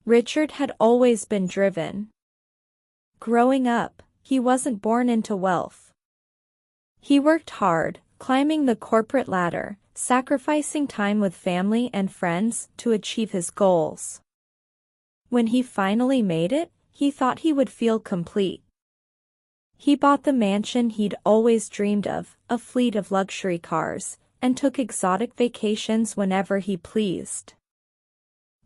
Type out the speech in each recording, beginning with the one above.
Richard had always been driven. Growing up, he wasn't born into wealth. He worked hard, climbing the corporate ladder, sacrificing time with family and friends to achieve his goals. When he finally made it, he thought he would feel complete. He bought the mansion he'd always dreamed of, a fleet of luxury cars, and took exotic vacations whenever he pleased.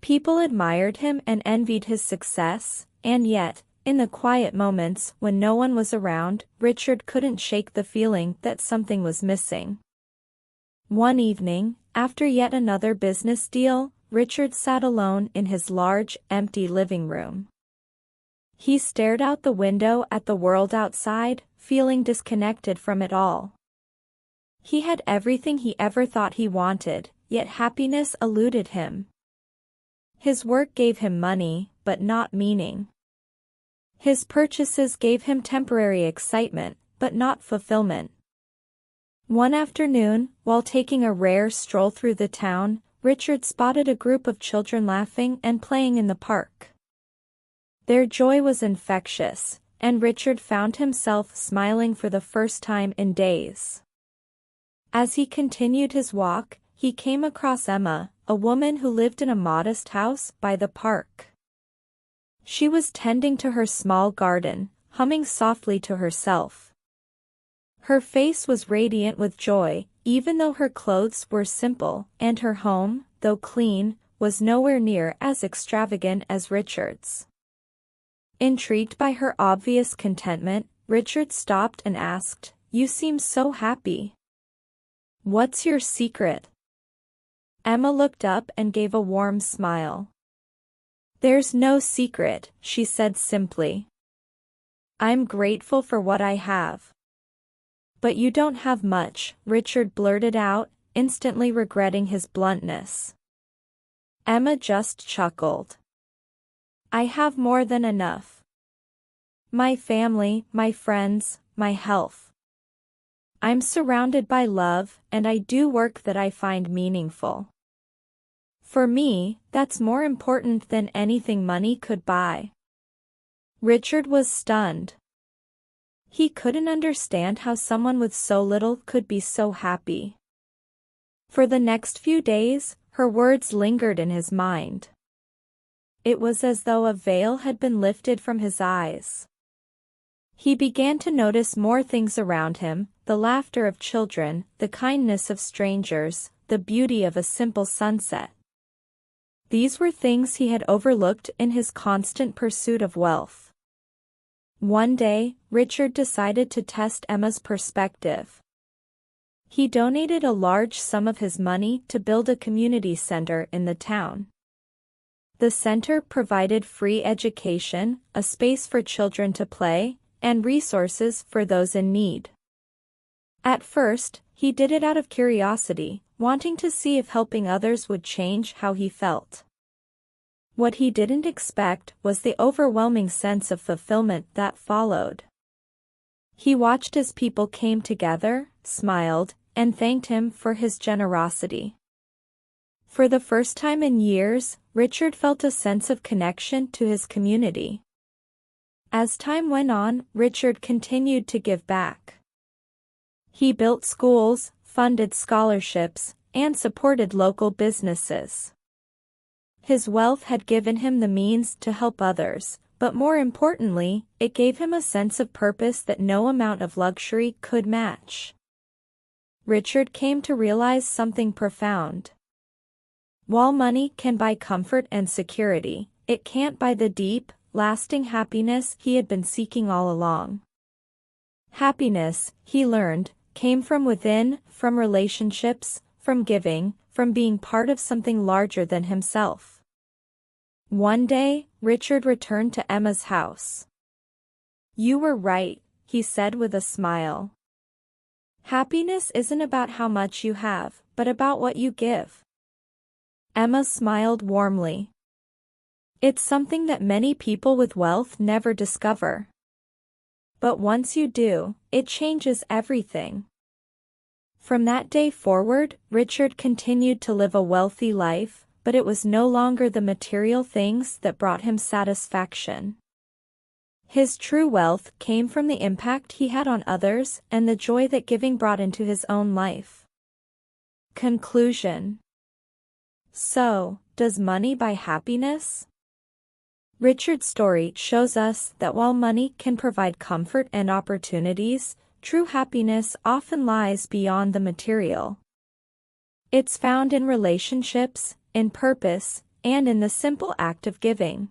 People admired him and envied his success, and yet, in the quiet moments when no one was around, Richard couldn't shake the feeling that something was missing. One evening, after yet another business deal, Richard sat alone in his large, empty living room. He stared out the window at the world outside, feeling disconnected from it all. He had everything he ever thought he wanted, yet happiness eluded him. His work gave him money, but not meaning. His purchases gave him temporary excitement, but not fulfillment. One afternoon, while taking a rare stroll through the town, Richard spotted a group of children laughing and playing in the park. Their joy was infectious, and Richard found himself smiling for the first time in days. As he continued his walk, he came across Emma, a woman who lived in a modest house by the park. She was tending to her small garden, humming softly to herself. Her face was radiant with joy, even though her clothes were simple, and her home, though clean, was nowhere near as extravagant as Richard's. Intrigued by her obvious contentment, Richard stopped and asked, "You seem so happy. What's your secret?" Emma looked up and gave a warm smile. "There's no secret," she said simply. "I'm grateful for what I have." "But you don't have much," Richard blurted out, instantly regretting his bluntness. Emma just chuckled. "I have more than enough. My family, my friends, my health. I'm surrounded by love, and I do work that I find meaningful. For me, that's more important than anything money could buy." Richard was stunned. He couldn't understand how someone with so little could be so happy. For the next few days, her words lingered in his mind. It was as though a veil had been lifted from his eyes. He began to notice more things around him, the laughter of children, the kindness of strangers, the beauty of a simple sunset. These were things he had overlooked in his constant pursuit of wealth. One day, Richard decided to test Emma's perspective. He donated a large sum of his money to build a community center in the town. The center provided free education, a space for children to play, and resources for those in need. At first, he did it out of curiosity, wanting to see if helping others would change how he felt. What he didn't expect was the overwhelming sense of fulfillment that followed. He watched as people came together, smiled, and thanked him for his generosity. For the first time in years, Richard felt a sense of connection to his community. As time went on, Richard continued to give back. He built schools, funded scholarships, and supported local businesses. His wealth had given him the means to help others, but more importantly, it gave him a sense of purpose that no amount of luxury could match. Richard came to realize something profound. While money can buy comfort and security, it can't buy the deep, lasting happiness he had been seeking all along. Happiness, he learned, came from within, from relationships, from giving, from being part of something larger than himself. One day, Richard returned to Emma's house. "You were right," he said with a smile. "Happiness isn't about how much you have, but about what you give." Emma smiled warmly. "It's something that many people with wealth never discover. But once you do, it changes everything." From that day forward, Richard continued to live a wealthy life, but it was no longer the material things that brought him satisfaction. His true wealth came from the impact he had on others and the joy that giving brought into his own life. Conclusion. So, does money buy happiness? Richard's story shows us that while money can provide comfort and opportunities, true happiness often lies beyond the material. It's found in relationships, in purpose, and in the simple act of giving.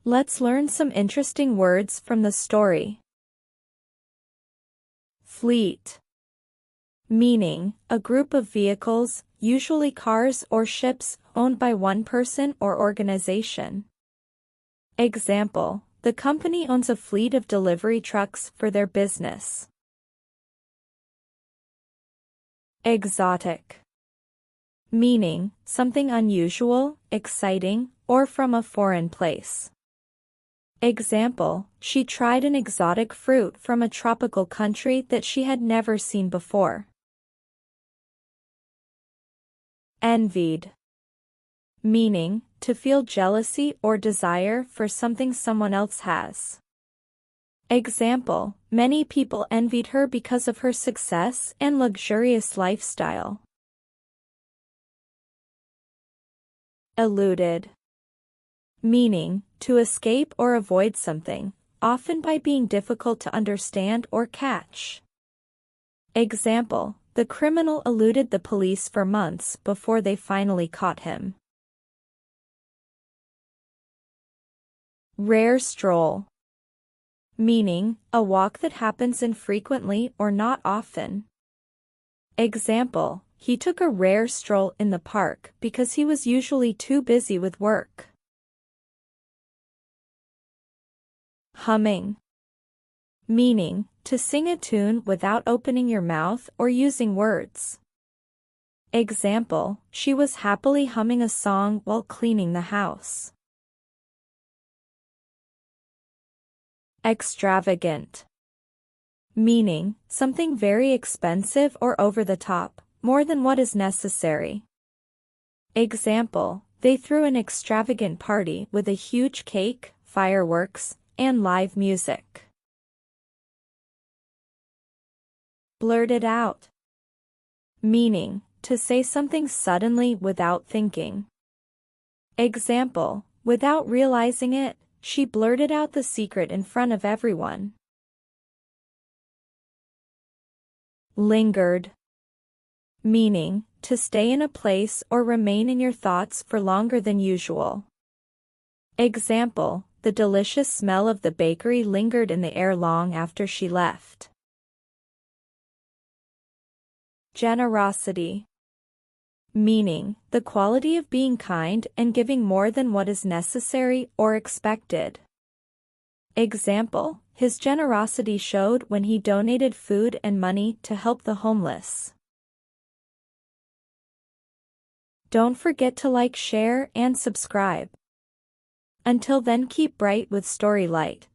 Let's learn some interesting words from the story. Fleet. Meaning, a group of vehicles, usually cars or ships, owned by one person or organization. Example, the company owns a fleet of delivery trucks for their business. Exotic. Meaning, something unusual, exciting, or from a foreign place. Example, she tried an exotic fruit from a tropical country that she had never seen before. Envied. Meaning, to feel jealousy or desire for something someone else has. Example, many people envied her because of her success and luxurious lifestyle. Eluded. Meaning, to escape or avoid something, often by being difficult to understand or catch. Example, the criminal eluded the police for months before they finally caught him. Rare stroll. Meaning, a walk that happens infrequently or not often. Example, he took a rare stroll in the park because he was usually too busy with work. Humming. Meaning, to sing a tune without opening your mouth or using words. Example, she was happily humming a song while cleaning the house. Extravagant. Meaning, something very expensive or over the top, more than what is necessary. Example, they threw an extravagant party with a huge cake, fireworks, and live music. Blurted out. Meaning, to say something suddenly without thinking. Example, without realizing it, she blurted out the secret in front of everyone. Lingered. Meaning, to stay in a place or remain in your thoughts for longer than usual. Example, the delicious smell of the bakery lingered in the air long after she left. Generosity. Meaning, the quality of being kind and giving more than what is necessary or expected. Example, his generosity showed when he donated food and money to help the homeless. Don't forget to like, share, and subscribe. Until then, keep bright with Story Light.